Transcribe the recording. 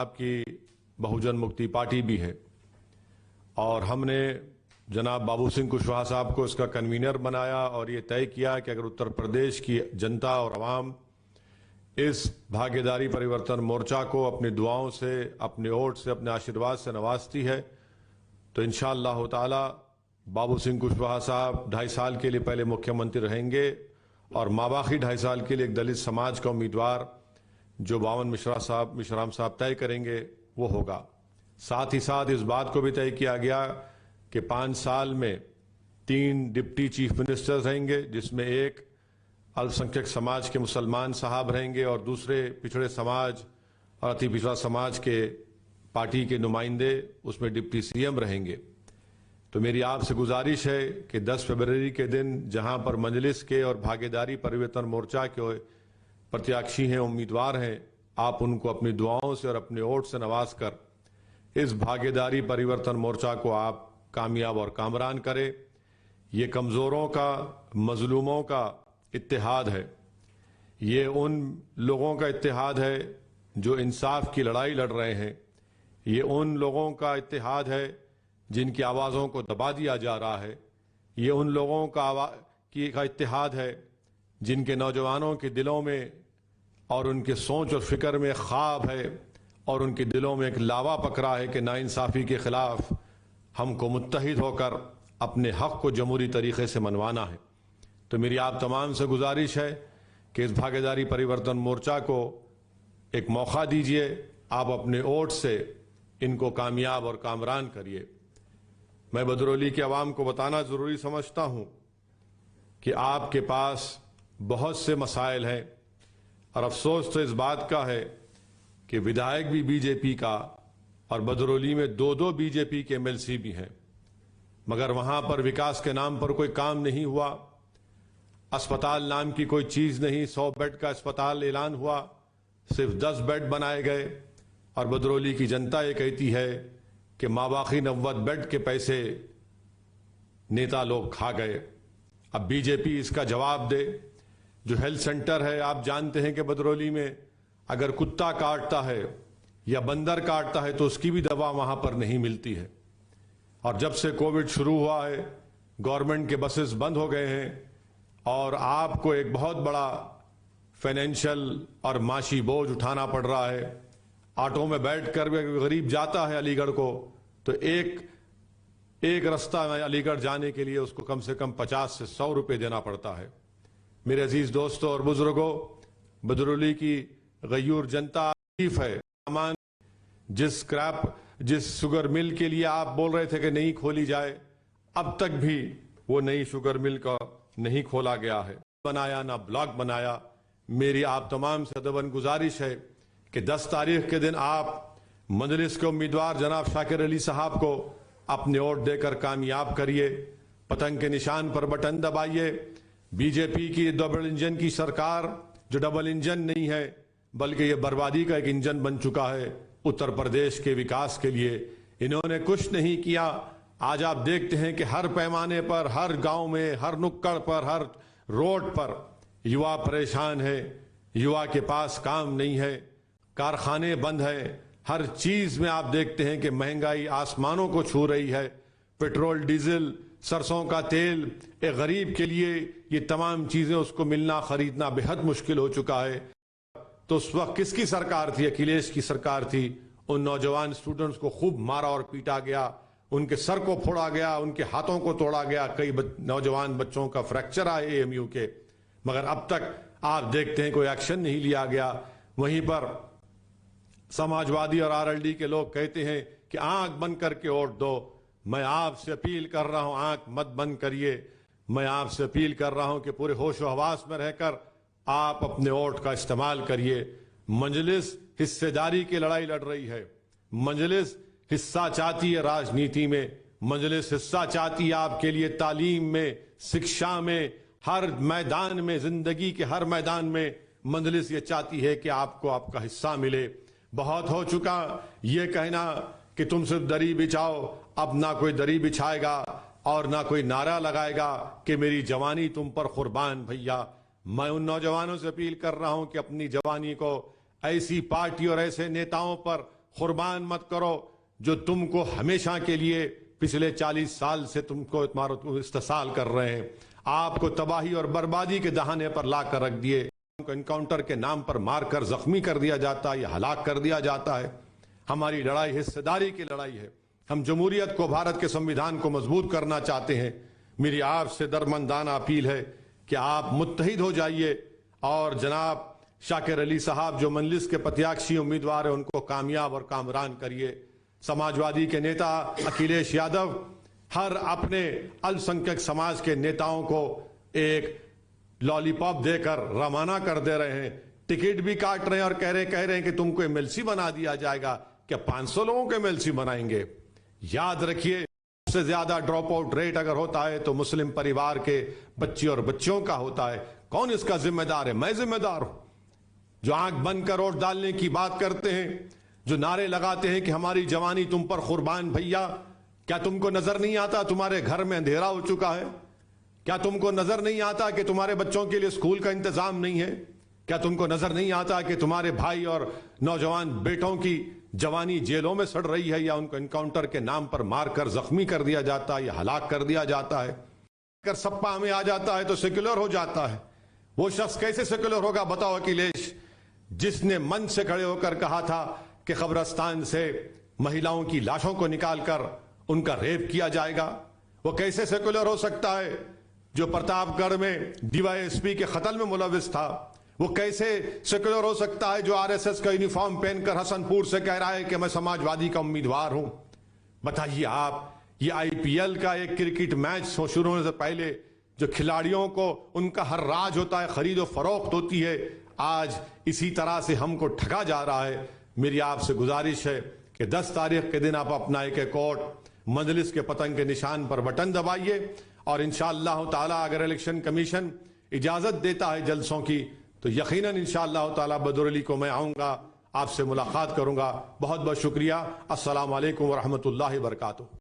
آپ کی بہوجن مکتی پارٹی بھی ہے اور ہم نے جناب بابو سنگھ کشواہا صاحب کو اس کا کنوینر بنایا اور یہ طے کیا کہ اگر اتر پردیش کی جنتا اور عوام اس بھاگیداری پریورتن مورچہ کو اپنی دعاؤں سے، اپنے ووٹ سے، اپنے آشیرواد سے نوازتی ہے تو انشاءاللہ تعالی بابو سنگھ کشواہا صاحب 2.5 سال کے لیے پہلے مکھیہ منتری رہیں گے اور ماباقی 2.5 سال کے لیے ایک دلت سماج کا امیدوار جو باون مشرام صاحب طے کریں گے وہ ہوگا۔ ساتھ ہی ساتھ اس بات کو بھی طے کیا گیا کہ 5 سال میں 3 ڈپٹی چیف منسٹر رہیں گے، جس میں ایک الپسنکھیک سماج کے مسلمان صاحب رہیں گے اور دوسرے پچھڑے سماج اور اتی پچھڑا سماج کے پارٹی کے نمائندے اس میں ڈپٹی سی ایم رہیں گے۔ تو میری آپ سے گزارش ہے کہ 10 فروری کے دن جہاں پر مجلس کے اور بھاگیداری پریورتن مورچہ کے پرتیاکشی ہیں، امیدوار ہیں، آپ ان کو اپنی دعاؤں سے اور اپنے ووٹ سے نواز کر اس بھاگیداری پریورتن مورچہ کو آپ کامیاب اور کامران کریں۔ یہ کمزوروں کا، مظلوموں کا اتحاد ہے، یہ ان لوگوں کا اتحاد ہے جو انصاف کی لڑائی لڑ رہے ہیں، یہ ان لوگوں کا اتحاد ہے جن کی آوازوں کو دبا دیا جا رہا ہے، یہ ان لوگوں کا اتحاد ہے جن کے نوجوانوں کے دلوں میں اور ان کے سوچ اور فکر میں خواب ہے اور ان کے دلوں میں ایک لاوا پکڑا ہے کہ ناانصافی کے خلاف ہم کو متحد ہو کر اپنے حق کو جمہوری طریقے سے منوانا ہے۔ تو میری آپ تمام سے گزارش ہے کہ اس بھاگیداری پریورتن مورچہ کو ایک موقع دیجئے، آپ اپنے ووٹ سے ان کو کامیاب اور کامران کریے۔ میں بدرولی کے عوام کو بتانا ضروری سمجھتا ہوں کہ آپ کے پاس بہت سے مسائل ہیں اور افسوس تو اس بات کا ہے کہ ودھائک بھی بی جے پی کا اور بدرولی میں 2 بی جے پی کے ایم ایل سی بھی ہیں، مگر وہاں پر وکاس کے نام پر کوئی کام نہیں ہوا، اسپتال نام کی کوئی چیز نہیں، 100 بیڈ کا اسپتال اعلان ہوا، صرف 10 بیڈ بنائے گئے اور بدرولی کی جنتا یہ کہتی ہے کہ ماباقی 90 بیڈ کے پیسے نیتا لوگ کھا گئے۔ اب بی جے پی اس کا جواب دے۔ جو ہیلتھ سینٹر ہے، آپ جانتے ہیں کہ بدرولی میں اگر کتا کاٹتا ہے یا بندر کاٹتا ہے تو اس کی بھی دوا وہاں پر نہیں ملتی ہے، اور جب سے کووڈ شروع ہوا ہے گورنمنٹ کے بسز بند ہو گئے ہیں اور آپ کو ایک بہت بڑا فائنینشل اور معاشی بوجھ اٹھانا پڑ رہا ہے۔ آٹو میں بیٹھ کر غریب جاتا ہے علی گڑھ کو تو ایک رستہ علی گڑھ جانے کے لیے اس کو کم سے کم 50 سے 100 روپے دینا پڑتا ہے۔ میرے عزیز دوستوں اور بزرگوں، بدرولی کی غیور جنتا تکلیف ہے۔ جس شوگر مل کے لیے آپ بول رہے تھے کہ نہیں کھولی جائے، اب تک بھی وہ نئی شوگر مل کا نہیں کھولا گیا ہے، بنایا نہ بلاک بنایا۔ میری آپ تمام سے ادباً گزارش ہے کہ 10 تاریخ کے دن آپ مجلس کے امیدوار جناب شاکر علی صاحب کو اپنے ووٹ دے کر کامیاب کریے، پتنگ کے نشان پر بٹن دبائیے۔ بی جے پی کی ڈبل انجن کی سرکار جو ڈبل انجن نہیں ہے بلکہ یہ بربادی کا ایک انجن بن چکا ہے اتر پردیش کے وکاس کے لیے، انہوں نے کچھ نہیں کیا۔ آج آپ دیکھتے ہیں کہ ہر پیمانے پر، ہر گاؤں میں، ہر نکڑ پر، ہر روڈ پر یوا پریشان ہے، یوا کے پاس کام نہیں ہے، کارخانے بند ہیں، ہر چیز میں آپ دیکھتے ہیں کہ مہنگائی آسمانوں کو چھو رہی ہے، پیٹرول، ڈیزل، سرسوں کا تیل، ایک غریب کے لیے یہ تمام چیزیں اس کو ملنا، خریدنا بہت مشکل ہو چکا ہے۔ تو اس وقت کس کی سرکار تھی؟ اکھلیش کی سرکار تھی۔ ان نوجوان اسٹوڈنٹس کو خوب مارا اور پیٹا گیا، ان کے سر کو پھوڑا گیا، ان کے ہاتھوں کو توڑا گیا، کئی نوجوان بچوں کا فریکچر آئے اے ایم یو کے، مگر اب تک آپ دیکھتے ہیں کوئی ایکشن نہیں لیا گیا۔ وہیں پر سماجوادی اور آر ایل ڈی کے لوگ کہتے ہیں کہ آنکھ بند کر کے ووٹ دو۔ میں آپ سے اپیل کر رہا ہوں، آنکھ مت بند کریے، میں آپ سے اپیل کر رہا ہوں کہ پورے ہوش و حواس میں رہ کر آپ اپنے ووٹ کا استعمال کریے۔ مجلس حصے داری کی لڑائی لڑ رہی ہے، مجلس حصہ چاہتی ہے راجنیتی میں، مجلس حصہ چاہتی ہے آپ کے لیے تعلیم میں، شکشا میں، ہر میدان میں، زندگی کے ہر میدان میں مجلس یہ چاہتی ہے کہ آپ کو آپ کا حصہ ملے۔ بہت ہو چکا یہ کہنا کہ تم صرف دری بچھاؤ، اب نہ کوئی دری بچھائے گا اور نہ کوئی نعرہ لگائے گا کہ میری جوانی تم پر قربان بھیا۔ میں ان نوجوانوں سے اپیل کر رہا ہوں کہ اپنی جوانی کو ایسی پارٹی اور ایسے نیتاؤں پر قربان مت کرو جو تم کو ہمیشہ کے لیے پچھلے 40 سال سے تم کو استحصال کر رہے ہیں، آپ کو تباہی اور بربادی کے دہانے پر لا کر رکھ دیے، انکاؤنٹر کے نام پر مار کر زخمی کر دیا جاتا ہے یا ہلاک کر دیا جاتا ہے۔ ہماری لڑائی حصہ داری کی لڑائی ہے، ہم جمہوریت کو، بھارت کے سنویدھان کو مضبوط کرنا چاہتے ہیں۔ میری آپ سے درمندانہ اپیل ہے کہ آپ متحد ہو جائیے اور جناب شاکر علی صاحب جو مجلس کے پتیاکشی امیدوار ہیں ان کو کامیاب اور کامران کریے۔ سماجوادی کے نیتا اکھلیش یادو ہر اپنے السنکھیک سماج کے نیتاؤں کو ایک لالی پاپ دے کر روانہ کر دے رہے ہیں، ٹکٹ بھی کاٹ رہے ہیں اور کہہ رہے ہیں کہ تم کو MLC بنا دیا جائے گا۔ کیا 500 لوگوں کو MLC بنائیں گے؟ یاد رکھیے، سب سے زیادہ ڈراپ آؤٹ ریٹ اگر ہوتا ہے تو مسلم پریوار کے بچے اور بچوں کا ہوتا ہے۔ کون اس کا ذمہ دار ہے؟ میں ذمہ دار ہوں۔ جو آنکھ بند کر ووٹ ڈالنے کی بات کرتے ہیں، جو نعرے لگاتے ہیں کہ ہماری جوانی تم پر قربان بھیا، کیا تم کو نظر نہیں آتا تمہارے گھر میں اندھیرا ہو چکا ہے؟ کیا تم کو نظر نہیں آتا کہ تمہارے بچوں کے لیے اسکول کا انتظام نہیں ہے؟ کیا تم کو نظر نہیں آتا کہ تمہارے بھائی اور نوجوان بیٹوں کی جوانی جیلوں میں سڑ رہی ہے یا ان کو انکاؤنٹر کے نام پر مار کر زخمی کر دیا جاتا ہے یا ہلاک کر دیا جاتا ہے؟ اگر سپا ہمیں آ جاتا ہے تو سیکولر ہو جاتا ہے۔ وہ شخص کیسے سیکولر ہوگا بتاؤ اکھلیش، جس نے من سے کھڑے ہو کر کہا تھا کہ قبرستان سے مہیلاؤں کی لاشوں کو نکال کر ان کا ریپ کیا جائے گا؟ وہ کیسے سیکولر ہو سکتا ہے جو پرتاپ گڑھ میں DYSP کے قتل میں ملوث تھا؟ وہ کیسے سیکولر ہو سکتا ہے جو RSS کا یونیفارم پہن کر حسن پور سے کہہ رہا ہے کہ میں سماجوادی کا امیدوار ہوں؟ بتائیے آپ، یہ IPL کا ایک کرکٹ میچ شروع ہونے سے پہلے جو کھلاڑیوں کو ان کا ہر راج ہوتا ہے، خرید و فروخت ہوتی ہے، آج اسی طرح سے ہم کو ٹھگا جا رہا ہے۔ میری آپ سے گزارش ہے کہ 10 تاریخ کے دن آپ اپنا ایک ووٹ مجلس کے پتنگ کے نشان پر بٹن دبائیے، اور انشاءاللہ تعالی اگر الیکشن کمیشن اجازت دیتا ہے جلسوں کی تو یقیناً انشاءاللہ تعالی بدورلی کو میں آؤں گا، آپ سے ملاقات کروں گا۔ بہت بہت شکریہ۔ السلام علیکم ورحمۃ اللہ وبرکاتہ۔